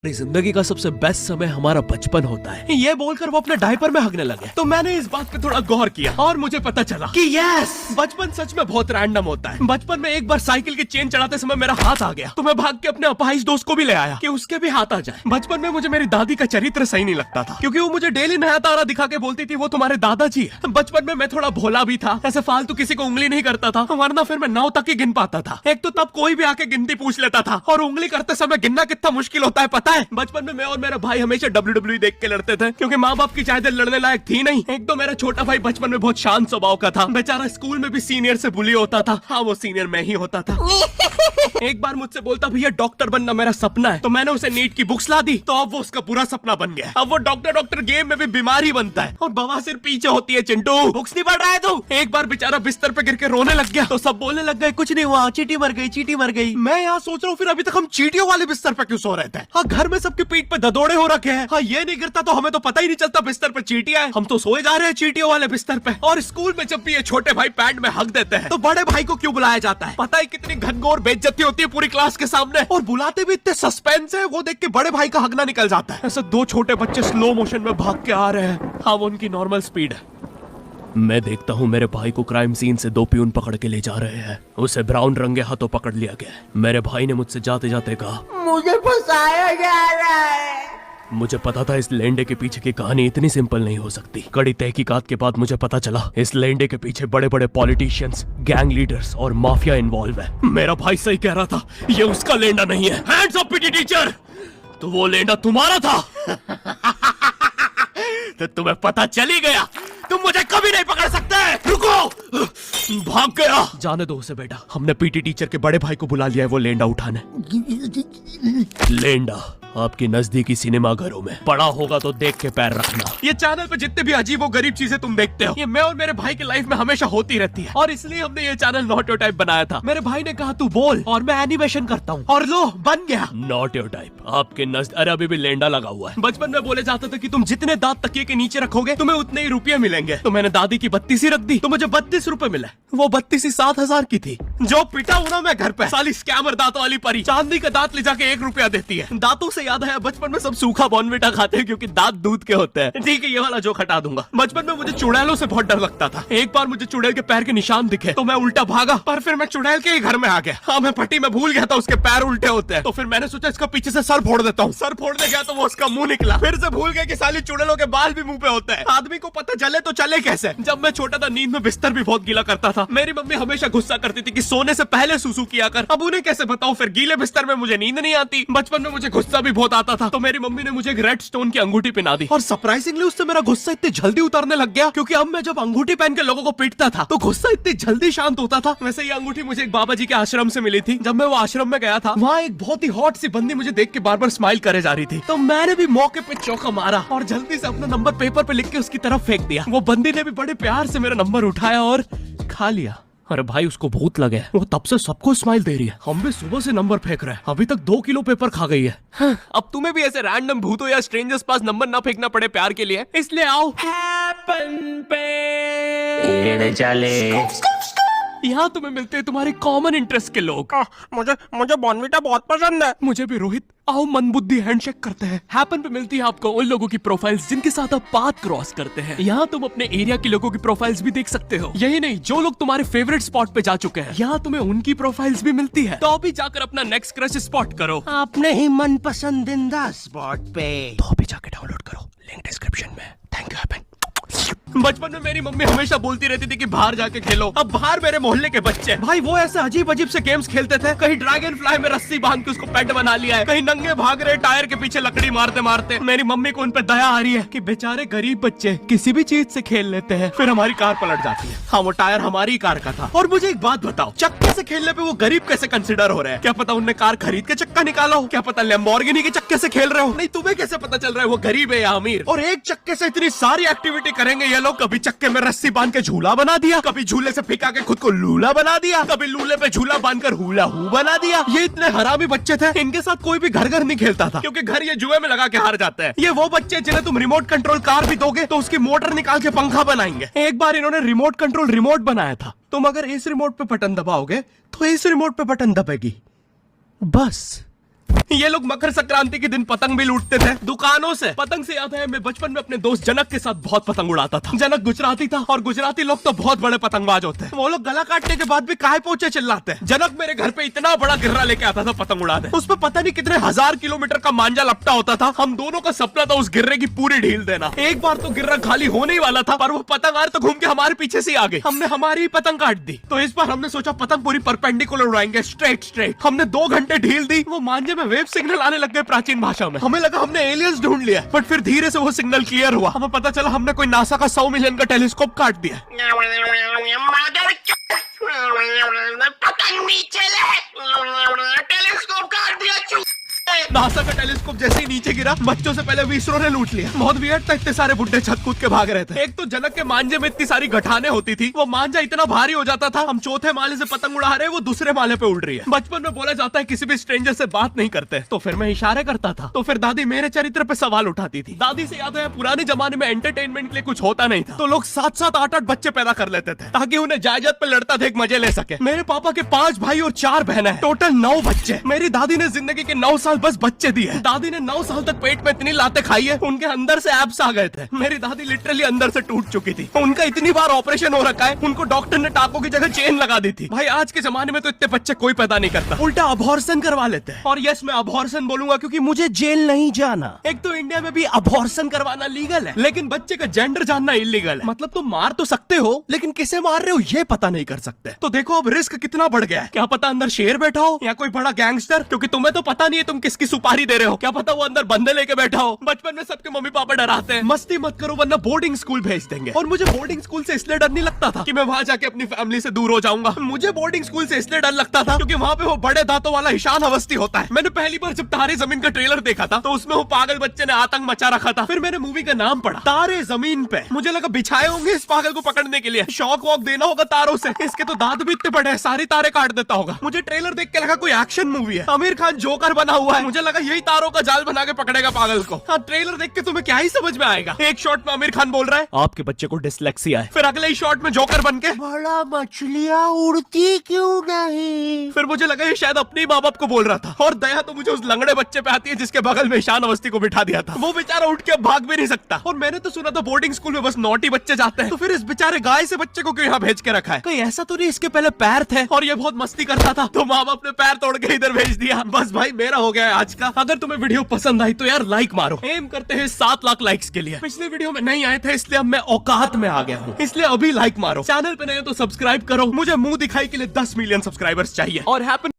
जिंदगी का सबसे बेस्ट समय हमारा बचपन होता है। ये बोलकर वो अपने डायपर में हगने लगे तो मैंने इस बात पे थोड़ा गौर किया और मुझे पता चला कि यस, बचपन सच में बहुत रैंडम होता है। बचपन में एक बार साइकिल की चेन चढ़ाते समय मेरा हाथ आ गया तो मैं भाग के अपने अपाहिज दोस्त को भी ले आया कि उसके भी हाथ आ जाए। बचपन में मुझे मेरी दादी का चरित्र सही नहीं लगता था क्योंकि वो मुझे डेली नया तारा दिखा के बोलती थी वो तुम्हारे दादाजी है। बचपन में मैं थोड़ा भोला भी था, ऐसे फालतू किसी को उंगली नहीं करता था, वरना फिर मैं 9 तक ही गिन पाता था। एक तो तब कोई भी आके गिनती पूछ लेता था और उंगली करते समय गिनना कितना मुश्किल होता है पता है। बचपन में मैं और मेरा भाई हमेशा WWE देख के लड़ते थे क्योंकि माँ बाप की चाहते लड़ने लायक थी नहीं। एक तो मेरा छोटा भाई बचपन में बहुत शांत स्वभाव का था, बेचारा स्कूल में भी सीनियर से बुली होता था। हाँ, वो सीनियर मैं ही होता था। एक बार मुझसे बोलता भैया डॉक्टर बनना मेरा सपना है, तो मैंने उसे नीट की बुक्स ला दी तो अब वो उसका पूरा सपना बन गया। अब वो डॉक्टर गेम में भी बीमार ही बनता है और बवासीर पीछे होती है। चिंटू बुक्स नहीं पढ़ रहा है तू? एक बार बेचारा बिस्तर पे गिर के रोने लग गया तो सब बोलने लग गए कुछ नहीं हुआ, चींटी मर गई, चींटी मर गई। मैं यहाँ सोच रहा हूँ फिर अभी तक हम चींटियों वाले बिस्तर पे क्यों सो रहे थे? हाँ, घर में सबकी पीठ पे ददोड़े हो रखे हैं। हाँ, ये नहीं गिरता तो हमें तो पता ही नहीं चलता बिस्तर पे चींटियां हैं। हम तो सोए जा रहे हैं चींटियों वाले बिस्तर पे। और स्कूल में जब भी ये छोटे भाई पैंट में हक देते हैं तो बड़े भाई को क्यों बुलाया जाता है? पता है कितनी घनघोर बेइज्जती होती है पूरी क्लास के सामने, और बुलाते भी इतने सस्पेंस है, वो देख के बड़े भाई का हगना निकल जाता है। ऐसे 2 छोटे बच्चे स्लो मोशन में भाग के आ रहे हैं। हाँ, वो उनकी नॉर्मल स्पीड है। मैं देखता हूँ मेरे भाई को क्राइम सीन से 2 पियून पकड़ के ले जा रहे हैं। उसे ब्राउन रंगे हाथों पकड़ लिया गया। मेरे भाई ने मुझसे जाते जाते कहा मुझे फंसाया जा रहा है। मुझे पता था इस लेंडे के पीछे की कहानी इतनी सिंपल नहीं हो सकती। कड़ी तहकीकात के बाद मुझे पता चला इस लेंडे के पीछे बड़े बड़े पॉलिटिशियंस, गैंग लीडर्स और माफिया इन्वॉल्व है। मेरा भाई सही कह रहा था, ये उसका लेंडा नहीं है। हैंड्स अप पीटी टीचर, तो वो लेंडा तुम्हारा था। तो तुम्हें पता चल ही गया, तुम मुझे कभी नहीं पकड़ सकते। रुको, भाग गया। जाने दो उसे बेटा, हमने पीटी टीचर के बड़े भाई को बुला लिया है वो लेंडा उठाने। लेंडा आपकी नजदीकी सिनेमा घरों में पड़ा होगा तो देख के पैर रखना। ये चैनल पे जितने भी अजीब और गरीब चीजें तुम देखते हो, ये मैं और मेरे भाई की लाइफ में हमेशा होती रहती है और इसलिए हमने ये चैनल नॉट योर टाइप बनाया था। मेरे भाई ने कहा तू बोल और मैं एनिमेशन करता हूँ, और लो बन गया नॉट योर टाइप। आपके अरे अभी भी लेंडा लगा हुआ है। बचपन में बोले जाता था कि तुम जितने दांत तकिए के नीचे रखोगे तुम्हें उतने ही रुपये मिलेंगे। तो मैंने दादी की 32 रख दी तो मुझे 32 रुपए मिले। वो 32 7,000 की थी। जो पिटा हूं ना मैं घर पे, साली स्कैमर दांतों वाली परी चांदी का दांत ले जाके 1 रुपया देती है। दांतों से याद है बचपन में सब सूखा बॉर्नविटा खाते हैं क्योंकि दांत दूध के होते हैं। ठीक है, ये वाला जोक हटा दूंगा। बचपन में मुझे चुड़ैलों से बहुत डर लगता था। एक बार मुझे चुड़ैल के पैर के निशान दिखे तो मैं उल्टा भागा, पर फिर मैं चुड़ैल के ही घर में आ गया। हाँ, मैं पट्टी में भूल गया था उसके पैर उल्टे होते हैं, तो फिर मैंने सोचा इसका पीछे से सर फोड़ देता हूँ। सर फोड़ने गया तो वो उसका मुंह निकला। फिर से भूल गया कि साली चुड़ैलों के बाल भी मुंह पे होते हैं। आदमी को पता चले तो चले कैसे। जब मैं छोटा था नींद में बिस्तर भी बहुत गीला करता था। मेरी मम्मी हमेशा गुस्सा करती थी कि सोने से पहले सुसु किया कर। अब उन्हें कैसे बताऊं, फिर गीले बिस्तर में मुझे नींद नहीं आती। बचपन में मुझे गुस्सा भी बहुत आता था तो मेरी मम्मी ने मुझे एक रेड स्टोन की अंगूठी पहना दी, और सरप्राइजिंगली उससे मेरा गुस्सा इतनी जल्दी उतरने लग गया क्योंकि अब मैं जब अंगूठी पहन के लोगों को पीटता था तो गुस्सा इतनी जल्दी शांत होता था। वैसे ये अंगूठी मुझे एक बाबा जी के आश्रम से मिली थी। जब मैं वो आश्रम में गया था, वहाँ एक बहुत ही हॉट सी बंदी मुझे देख के बार बार स्माइल करे जा रही थी, तो मैंने भी मौके पे चौका मारा और जल्दी से अपना नंबर पेपर पे लिख के उसकी तरफ फेंक दिया। वो बंदी ने भी बड़े प्यार से मेरा नंबर उठाया और खा लिया। अरे भाई, उसको भूत लगे, वो तब से सबको स्माइल दे रही है। हम भी सुबह से नंबर फेंक रहे हैं, अभी तक 2 किलो पेपर खा गई है। हाँ, अब तुम्हें भी ऐसे रैंडम भूतों या स्ट्रेंजर्स पास नंबर ना फेंकना पड़े प्यार के लिए, इसलिए आओ हैपन पे चले। यहाँ तुम्हें मिलते हैं तुम्हारे कॉमन इंटरेस्ट के लोग। मुझे बॉर्नविटा बहुत पसंद है। मुझे भी रोहित। आओ मन बुद्धि हैंडशेक करते हैं। हैपन पे मिलती है आपको उन लोगों की प्रोफाइल्स जिनके साथ आप पाथ क्रॉस करते हैं। यहाँ तुम अपने एरिया के लोगों की प्रोफाइल्स भी देख सकते हो। यही नहीं, जो लोग तुम्हारे फेवरेट स्पॉट पे जा चुके हैं, यहाँ तुम्हें उनकी प्रोफाइल्स भी मिलती है। तो अभी जाकर अपना नेक्स्ट क्रश स्पॉट करो अपने ही मन पसंदीदा स्पॉट पे। तो अभी जाके डाउनलोड करो, लिंक डिस्क्रिप्शन में। Thank you happen. बचपन में मेरी मम्मी हमेशा बोलती रहती थी कि बाहर जाके खेलो। अब बाहर मेरे मोहल्ले के बच्चे भाई वो ऐसे अजीब अजीब से गेम्स खेलते थे। कहीं ड्रैगन फ्लाई में रस्सी बांध के उसको पेट बना लिया है, कहीं नंगे भाग रहे टायर के पीछे लकड़ी मारते मारते। मेरी मम्मी को उन पे दया आ रही है कि बेचारे गरीब बच्चे किसी भी चीज से खेल लेते हैं, फिर हमारी कार पलट जाती है। हाँ, वो टायर हमारी कार का था। और मुझे एक बात बताओ, चक्के से खेलने पे वो गरीब कैसे कंसिडर हो रहे हैं? क्या पता उनने कार खरीद के चक्का निकाला हो, क्या पता लैम्बोर्गिनी के चक्के से खेल रहे हो। नहीं, तुम्हें कैसे पता चल रहा है वो गरीब है या अमीर? और एक चक्के से इतनी सारी एक्टिविटी करेंगे ये लोग। कभी चक्के में रस्सी बांध के झूला बना दिया, कभी झूले से फिका के खुद को लूला बना दिया, कभी लूले पे झूला बांधकर हुला हू बना दिया। ये इतने हरामी बच्चे थे, इनके साथ कोई भी घर नहीं खेलता था क्योंकि घर ये जुए में लगा के हार जाते हैं। ये वो बच्चे जिन्हें तुम रिमोट कंट्रोल कार भी दोगे तो उसकी मोटर निकाल के पंखा बनाएंगे। एक बार इन्होंने रिमोट कंट्रोल रिमोट बनाया था। तुम अगर इस रिमोट पे बटन दबाओगे तो इस रिमोट पे बटन दबेगी, बस ये लोग मकर संक्रांति के दिन पतंग भी लूटते थे दुकानों से। पतंग से याद है मैं बचपन में अपने दोस्त जनक के साथ बहुत पतंग उड़ाता था। जनक गुजराती था और गुजराती लोग तो बहुत बड़े पतंगबाज होते हैं। वो लोग गला काटने के बाद भी काहे पोचे चिल्लाते हैं। जनक मेरे घर पे इतना बड़ा गिर्रा लेके आता था पतंग उड़ाने। उस पर पता नहीं कितने 1000 किलोमीटर का मांझा लपटा होता था। हम दोनों का सपना था उस गिर्रे की पूरी ढील देना। एक बार तो गिर्रा खाली होने ही वाला था पर वो पतंग तो घूम के हमारे पीछे से आ गई। हमने हमारी ही पतंग काट दी। तो इस बार हमने सोचा पतंग पूरी परपेंडिकुलर उड़ाएंगे, स्ट्रेट। हमने 2 घंटे ढील दी। वो मांझे में वेव सिग्नल आने लग गए प्राचीन भाषा में। हमें लगा हमने एलियंस ढूंढ लिया, बट फिर धीरे से वो सिग्नल क्लियर हुआ। हमें पता चला हमने कोई नासा का 100 मिलियन का टेलीस्कोप काट दिया। पतंग नीचे ले, टेलीस्कोप काट दिया। नासा का टेलीस्कोप जैसे ही नीचे गिरा बच्चों से पहले विसरो ने लूट लिया। बहुत वियर्ड था, इतने सारे बुड्ढे छत कूद के भाग रहे थे। एक तो जनक के मांझे में इतनी सारी गठाने होती थी, वो मांझा इतना भारी हो जाता था। हम चौथे माले से पतंग उड़ा रहे, वो दूसरे माले पे उड़ रही है। बचपन में बोला जाता है किसी भी स्ट्रेंजर से बात नहीं करते, तो फिर मैं इशारे करता था। तो फिर दादी मेरे चरित्र पे सवाल उठाती थी। दादी से याद है पुराने जमाने में एंटरटेनमेंट के लिए कुछ होता नहीं था, तो लोग 7-7, 8-8 बच्चे पैदा कर लेते थे ताकि उन्हें जायदाद पे लड़ता देख मजे ले सके। मेरे पापा के 5 भाई और 4 बहनें हैं, टोटल 9 बच्चे। मेरी दादी ने जिंदगी के 9 साल बस बच्चे दिए। दादी ने 9 साल तक पेट में इतनी लातें खाई है, उनके अंदर से एब्स आ गए थे। मेरी दादी लिटरली अंदर से टूट चुकी थी। उनका इतनी बार ऑपरेशन हो रखा है, उनको डॉक्टर ने टाकों की जगह चेन लगा दी थी। भाई आज के जमाने में तो इतने बच्चे कोई पैदा नहीं करता, उल्टा अबॉर्शन करवा लेते हैं। और यस मैं अबॉर्शन बोलूंगा क्योंकि मुझे जेल नहीं जाना। एक तो इंडिया में भी अबॉर्शन करवाना लीगल है, लेकिन बच्चे का जेंडर जानना इलीगल है। मतलब तुम मार तो सकते हो, लेकिन किसे मार रहे हो ये पता नहीं कर सकते। तो देखो अब रिस्क कितना बढ़ गया है। क्या पता अंदर शेर बैठा हो या कोई बड़ा गैंगस्टर, क्योंकि तुम्हें तो पता नहीं है तुम किसकी सुपारी दे रहे हो। क्या पता वो अंदर बंदे लेके बैठा हो। बचपन में सबके मम्मी पापा डराते हैं मस्ती मत करो वरना बोर्डिंग स्कूल भेज देंगे। और मुझे बोर्डिंग स्कूल से इसलिए डर नहीं लगता था कि मैं वहां जाके अपनी फैमिली से दूर हो जाऊंगा। मुझे बोर्डिंग स्कूल से इसलिए डर लगता था क्योंकि वहां पे वो बड़े दांतों वाला ईशान अवस्थी होता है। मैंने पहली बार जब तारे जमीन का ट्रेलर देखा था तो उसमें वो पागल बच्चे ने आतंक मचा रखा था। फिर मैंने मूवी का नाम पढ़ा तारे जमीन पे। मुझे लगा बिछाए होंगे इस पागल को पकड़ने के लिए, शॉक वॉक देना होगा तारों से। इसके तो दांत भी इतने बड़े हैं, सारी तारे काट देता होगा। मुझे ट्रेलर देख के लगा कोई एक्शन मूवी है, आमिर खान जोकर बना हुआ है। मुझे लगा यही तारों का जाल बना के पकड़ेगा पागल को। हाँ ट्रेलर देख के तुम्हें क्या ही समझ में आएगा। एक शॉट में आमिर खान बोल रहा है आपके बच्चे को डिसलेक्सिया है, फिर अगले ही शॉट में जोकर बन के बड़ा मछलियाँ उड़ती क्यों नहीं। फिर मुझे लगा ये शायद अपने माँ बाप को बोल रहा था। और दया तो मुझे उस लंगड़े बच्चे पे आती है जिसके बगल में ईशान अवस्थी को बिठा दिया था। वो बेचारा उठ के भाग भी नहीं सकता। और मैंने तो सुना था बोर्डिंग स्कूल में बस नॉटी बच्चे जाते हैं, तो फिर इस बेचारे गाय से बच्चे को क्यों यहाँ भेज के रखा है। कहीं ऐसा तो नहीं इसके पहले पैर थे और ये बहुत मस्ती करता था तो माँ बाप ने पैर तोड़ के इधर भेज दिया। बस भाई मेरा हो गया है आज का। अगर तुम्हें वीडियो पसंद आई तो यार लाइक मारो। एम करते हैं 7 लाख लाइक्स के लिए। पिछले वीडियो में नहीं आए थे इसलिए अब मैं औकात में आ गया हूँ, इसलिए अभी लाइक मारो। चैनल पे नए हो तो सब्सक्राइब करो। मुझे मुंह दिखाई के लिए 10 मिलियन सब्सक्राइबर्स चाहिए। और हैप्पी